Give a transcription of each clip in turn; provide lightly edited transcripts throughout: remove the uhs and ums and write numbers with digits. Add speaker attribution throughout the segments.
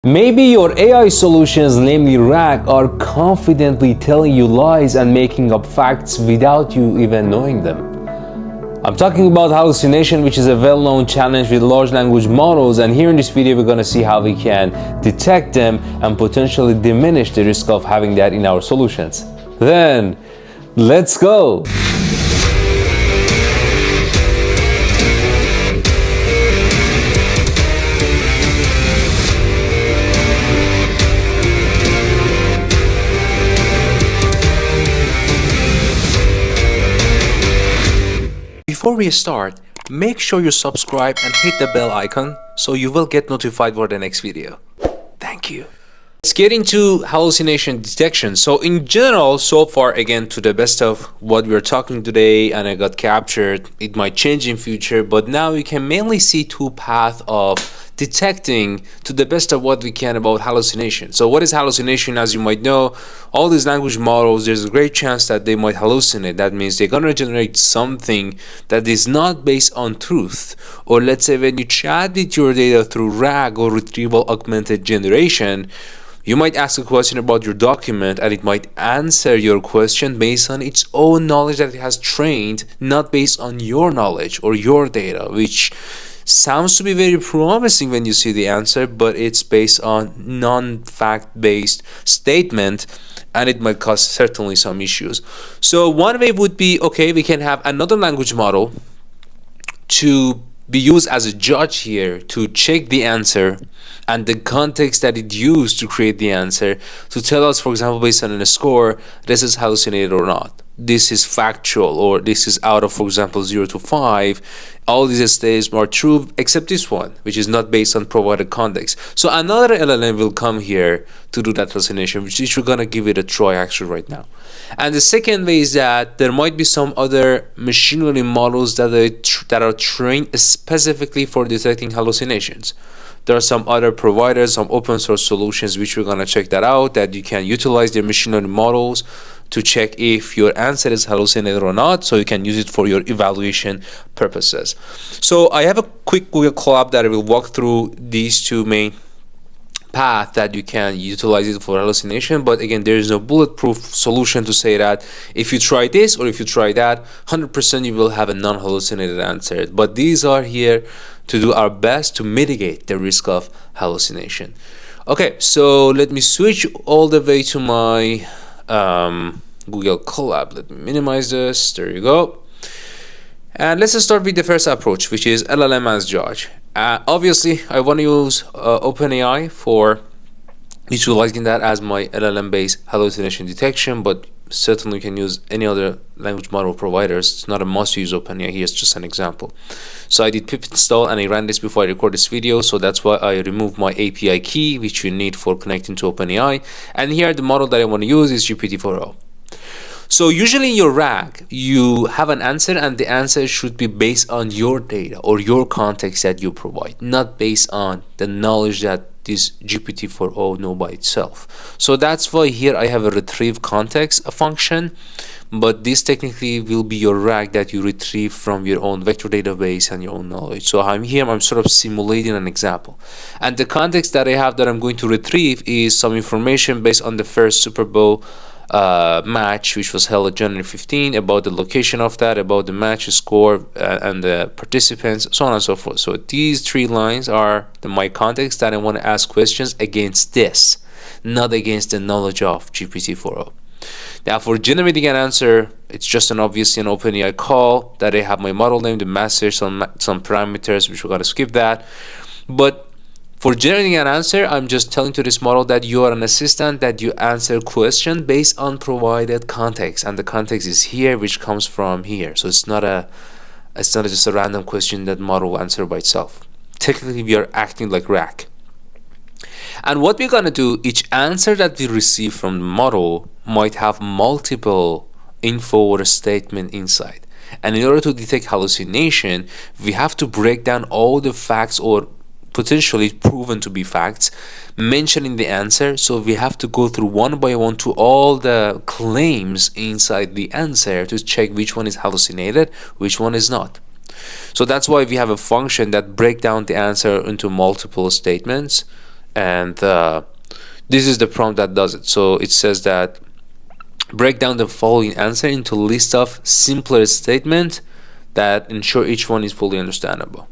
Speaker 1: Maybe your AI solutions, namely RAG, are confidently telling you lies and making up facts without you even knowing them. I'm talking about hallucination, which is a well-known challenge with large language models, and here in this video we're going to see how we can detect them and potentially diminish the risk of having that in our solutions. Then, let's go!
Speaker 2: Before we start, make sure you subscribe and hit the bell icon so you will get notified for the next video. Thank you. Let's get into hallucination detection. So in general, so far, again, to the best of what we're talking today and I got captured, it might change in future, but now we can mainly see two paths of detecting to the best of what we can about hallucination. So what is hallucination? As you might know, all these language models, there's a great chance that they might hallucinate. That means they're going to generate something that is not based on truth. Or let's say when you chat with your data through RAG or retrieval augmented generation, you might ask a question about your document and it might answer your question based on its own knowledge that it has trained, not based on your knowledge or your data, which sounds to be very promising when you see the answer, but it's based on non-fact based statement and it might cause certainly some issues. So one way would be, okay, we can have another language model to be used as a judge here to check the answer and the context that it used to create the answer to tell us, for example, based on a score, this is hallucinated or not. This is factual, or this is out of, for example, 0 to 5. All these states are true except this one, which is not based on provided context. So another LLM will come here to do that hallucination, which we're gonna give it a try actually right now. And the second way is that there might be some other machine learning models that are trained specifically for detecting hallucinations. There are some other providers, some open source solutions, which we're gonna check that out, that you can utilize their machine learning models to check if your answer is hallucinated or not, so you can use it for your evaluation purposes. So I have a quick Google Colab that I will walk through these two main path that you can utilize it for hallucination, but again, there is no bulletproof solution to say that if you try this or if you try that, 100% you will have a non-hallucinated answer. But these are here to do our best to mitigate the risk of hallucination. Okay, so let me switch all the way to my Google Colab. Let me minimize this. There you go. And let's start with the first approach, which is LLM as judge. Obviously, I want to use OpenAI for utilizing that as my LLM-based hallucination detection, but certainly you can use any other language model providers. It's not a must use OpenAI. Here's just an example. So I did pip install and I ran this before I record this video, so that's why I removed my API key, which you need for connecting to OpenAI. And here the model that I want to use is GPT-4o. So usually in your RAG, you have an answer and the answer should be based on your data or your context that you provide, not based on the knowledge that this GPT-4o know by itself. So that's why here I have a retrieve context function, but this technically will be your RAG that you retrieve from your own vector database and your own knowledge. So I'm sort of simulating an example. And the context that I have that I'm going to retrieve is some information based on the first Super Bowl match, which was held January 15, about the location of that, about the match score and the participants, so on and so forth. So these three lines are my context that I want to ask questions against this, not against the knowledge of GPT-4o. Now for generating an answer, it's just obviously an OpenAI call that I have my model name, the message, some parameters, which we're going to skip that. But for generating an answer, I'm just telling to this model that you are an assistant, that you answer question based on provided context, and the context is here, which comes from here. So it's not just a random question that model will answer by itself. Technically, we are acting like RAG. And what we're gonna do, each answer that we receive from the model might have multiple info or statement inside. And in order to detect hallucination, we have to break down all the facts or potentially proven to be facts mentioned in the answer. So we have to go through one by one to all the claims inside the answer to check which one is hallucinated, which one is not. So that's why we have a function that break down the answer into multiple statements and this is the prompt that does it. So it says that break down the following answer into a list of simpler statements that ensure each one is fully understandable.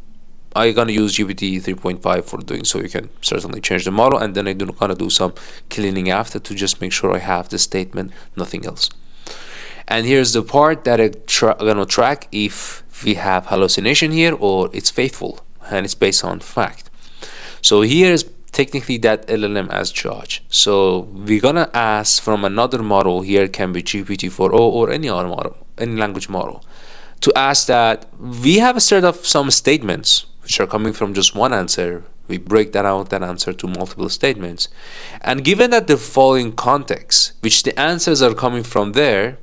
Speaker 2: I'm gonna use GPT 3.5 for doing so. You can certainly change the model, and then I'm gonna do some cleaning after to just make sure I have the statement, nothing else. And here's the part that I'm gonna track if we have hallucination here or it's faithful, and it's based on fact. So here's technically that LLM as judge. So we're gonna ask from another model, here can be GPT-4o or any other model, any language model, to ask that we have a set of some statements which are coming from just one answer. We break that out, that answer, to multiple statements, and given that the following context, which the answers are coming from there,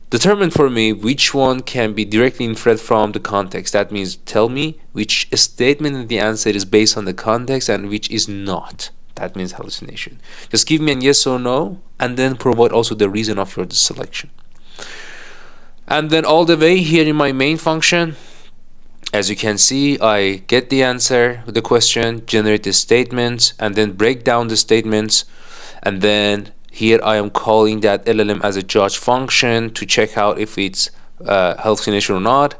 Speaker 2: determine for me which one can be directly inferred from the context. That means tell me which statement in the answer is based on the context and which is not. That means hallucination. Just give me a yes or no, and then provide also the reason of your selection. And then all the way here in my main function, as you can see, I get the answer with the question, generate the statements, and then break down the statements, and then here I am calling that LLM as a judge function to check out if it's hallucination or not.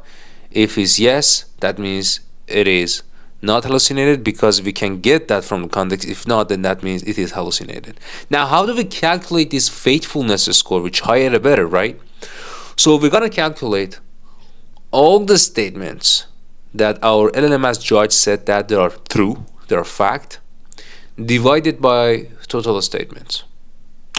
Speaker 2: If it's yes, that means it is not hallucinated, because we can get that from the context. If not, then that means it is hallucinated. Now, how do we calculate this faithfulness score? Which higher the better, right? So we're gonna calculate all the statements that our LLM as judge said that they are true, they are fact, divided by total statements.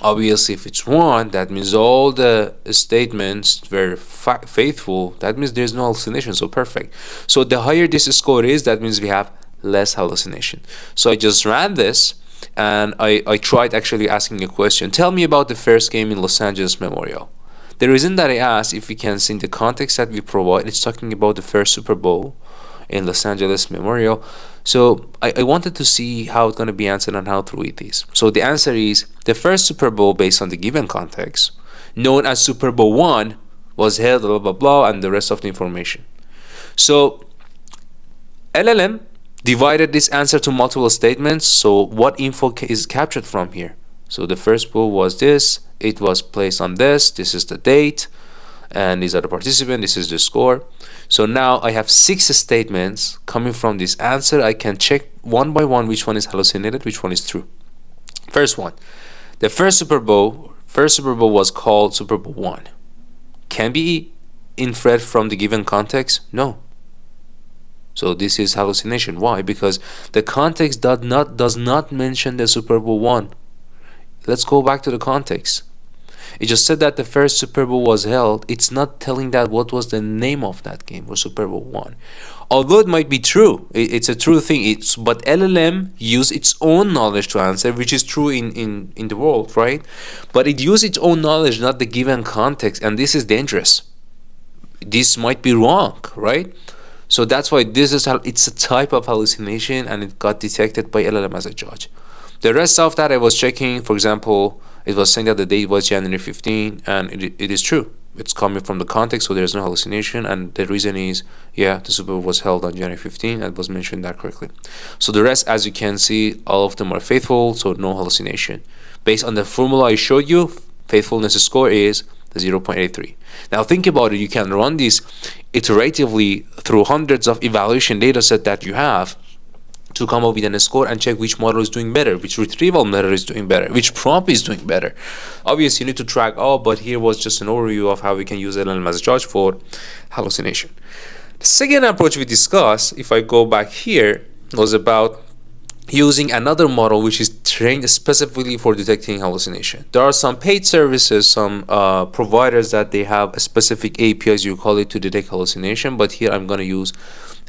Speaker 2: Obviously, if it's 1, that means all the statements were faithful. That means there's no hallucination, so perfect. So the higher this score is, that means we have less hallucination. So I just ran this, and I tried actually asking a question. Tell me about the first game in Los Angeles Memorial. The reason that I asked, if we can see in the context that we provide, it's talking about the first Super Bowl in Los Angeles Memorial. So I wanted to see how it's going to be answered and how true it is. So the answer is the first Super Bowl, based on the given context, known as Super Bowl 1, was held, blah, blah, blah, and the rest of the information. So LLM divided this answer to multiple statements. So what info is captured from here? So the first bowl was this, it was placed on this is the date, and these are the participants, this is the score. So now I have 6 statements coming from this answer. I can check one by one which one is hallucinated, which one is true. First one, the first Super Bowl was called Super Bowl 1. Can be inferred from the given context? No. So this is hallucination. Why? Because the context does not mention the Super Bowl 1. Let's go back to the context. It just said that the first Super Bowl was held. It's not telling that what was the name of that game or Super Bowl 1. Although it might be true, it's a true thing. But LLM used its own knowledge to answer, which is true in the world, right? But it used its own knowledge, not the given context, and this is dangerous. This might be wrong, right? So that's why it's a type of hallucination, and it got detected by LLM as a judge. The rest of that I was checking, for example, it was saying that the date was January 15, and it is true. It's coming from the context, so there's no hallucination, and the reason is, yeah, the Super Bowl was held on January 15, and it was mentioned that correctly. So the rest, as you can see, all of them are faithful, so no hallucination. Based on the formula I showed you, faithfulness score is 0.83. Now think about it, you can run this iteratively through hundreds of evaluation data set that you have to come up with a score and check which model is doing better, which retrieval method is doing better, which prompt is doing better. Obviously, you need to track all, but here was just an overview of how we can use LLM as a judge for hallucination. The second approach we discussed, if I go back here, was about using another model which is trained specifically for detecting hallucination. There are some paid services, some providers that they have a specific APIs, you call it, to detect hallucination, but here I'm going to use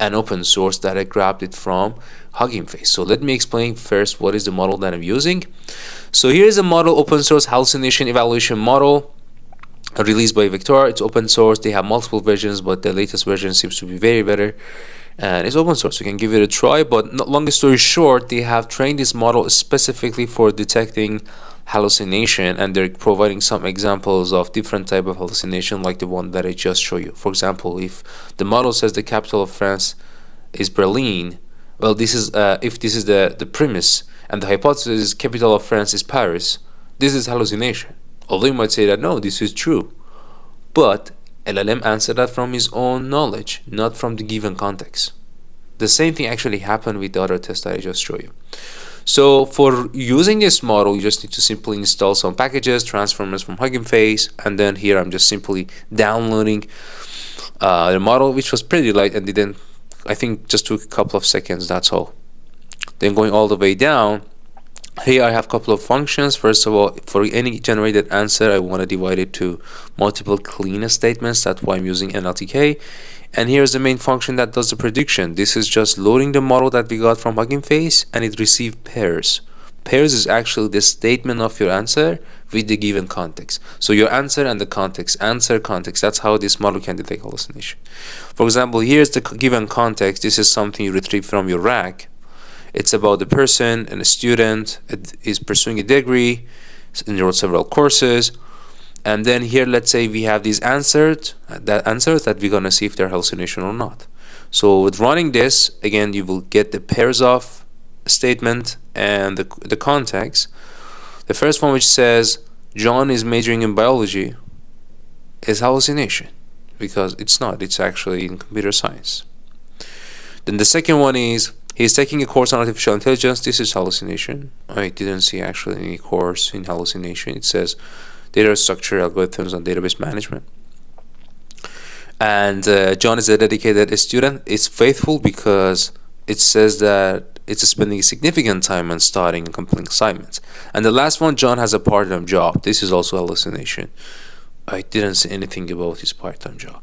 Speaker 2: an open source that I grabbed it from Hugging Face. So let me explain first what is the model that I'm using. So here is a model, open source hallucination evaluation model, released by Vector. It's open source. They have multiple versions, but the latest version seems to be very better, and it's open source. You can give it a try, but long story short, they have trained this model specifically for detecting hallucination, and they're providing some examples of different type of hallucination, like the one that I just showed you. For example, if the model says the capital of France is Berlin, Well, this is if this is the premise and the hypothesis is capital of France is Paris, this is hallucination. Although you might say that no, this is true, but LLM answered that from his own knowledge, not from the given context. The same thing actually happened with the other test that I just showed you. So for using this model, you just need to simply install some packages, transformers from Hugging Face, and then here I'm just simply downloading the model, which was pretty light and didn't, I think, just took a couple of seconds, that's all. Then going all the way down, here I have a couple of functions. First of all, for any generated answer, I want to divide it to multiple clean statements. That's why I'm using NLTK. And here's the main function that does the prediction. This is just loading the model that we got from Hugging Face, and it received pairs. Pairs is actually the statement of your answer with the given context. So your answer and the context, answer, context. That's how this model can detect hallucination. For example, here's the given context. This is something you retrieve from your RAG. It's about the person and a student is pursuing a degree, enrolled several courses, and then here let's say we have these answers that we're gonna see if they're hallucination or not. So with running this, again, you will get the pairs of statement and the context. The first one, which says John is majoring in biology, is hallucination because it's not. It's actually in computer science. Then the second one is he's taking a course on artificial intelligence. This is hallucination. I didn't see actually any course in hallucination. It says data structure, algorithms, and database management. And John is a dedicated student. It's faithful because it says that it's spending significant time on starting and completing assignments. And the last one, John has a part-time job. This is also hallucination. I didn't see anything about his part-time job.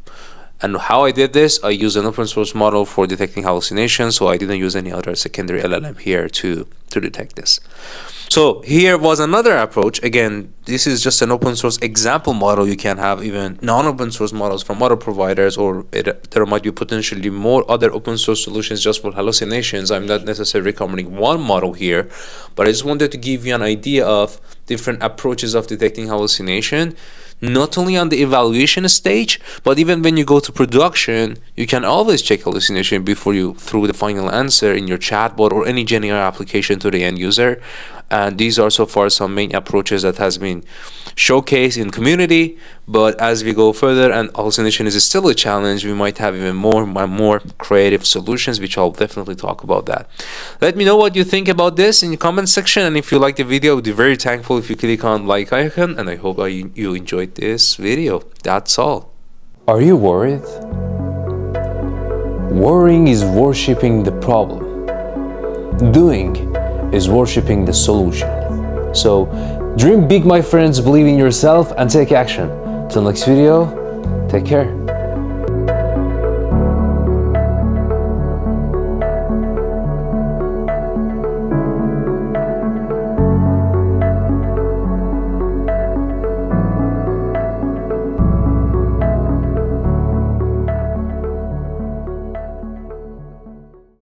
Speaker 2: And how I did this, I used an open source model for detecting hallucinations, so I didn't use any other secondary LLM here to detect this. So here was another approach. Again, this is just an open source example model. You can have even non-open source models from other providers, or there might be potentially more other open source solutions just for hallucinations. I'm not necessarily recommending one model here, but I just wanted to give you an idea of different approaches of detecting hallucination, not only on the evaluation stage, but even when you go to production, you can always check hallucination before you throw the final answer in your chatbot or any general application to the end user. And these are so far some main approaches that has been showcased in community. But as we go further and hallucination is still a challenge, we might have even more creative solutions, which I'll definitely talk about that. Let me know what you think about this in the comment section, and if you like the video, I would be very thankful if you click on like icon, and I hope you enjoyed this video. That's all.
Speaker 1: Are you worried? Worrying is worshipping the problem. Doing is worshipping the solution. So dream big, my friends, believe in yourself and take action. Till next video, take care.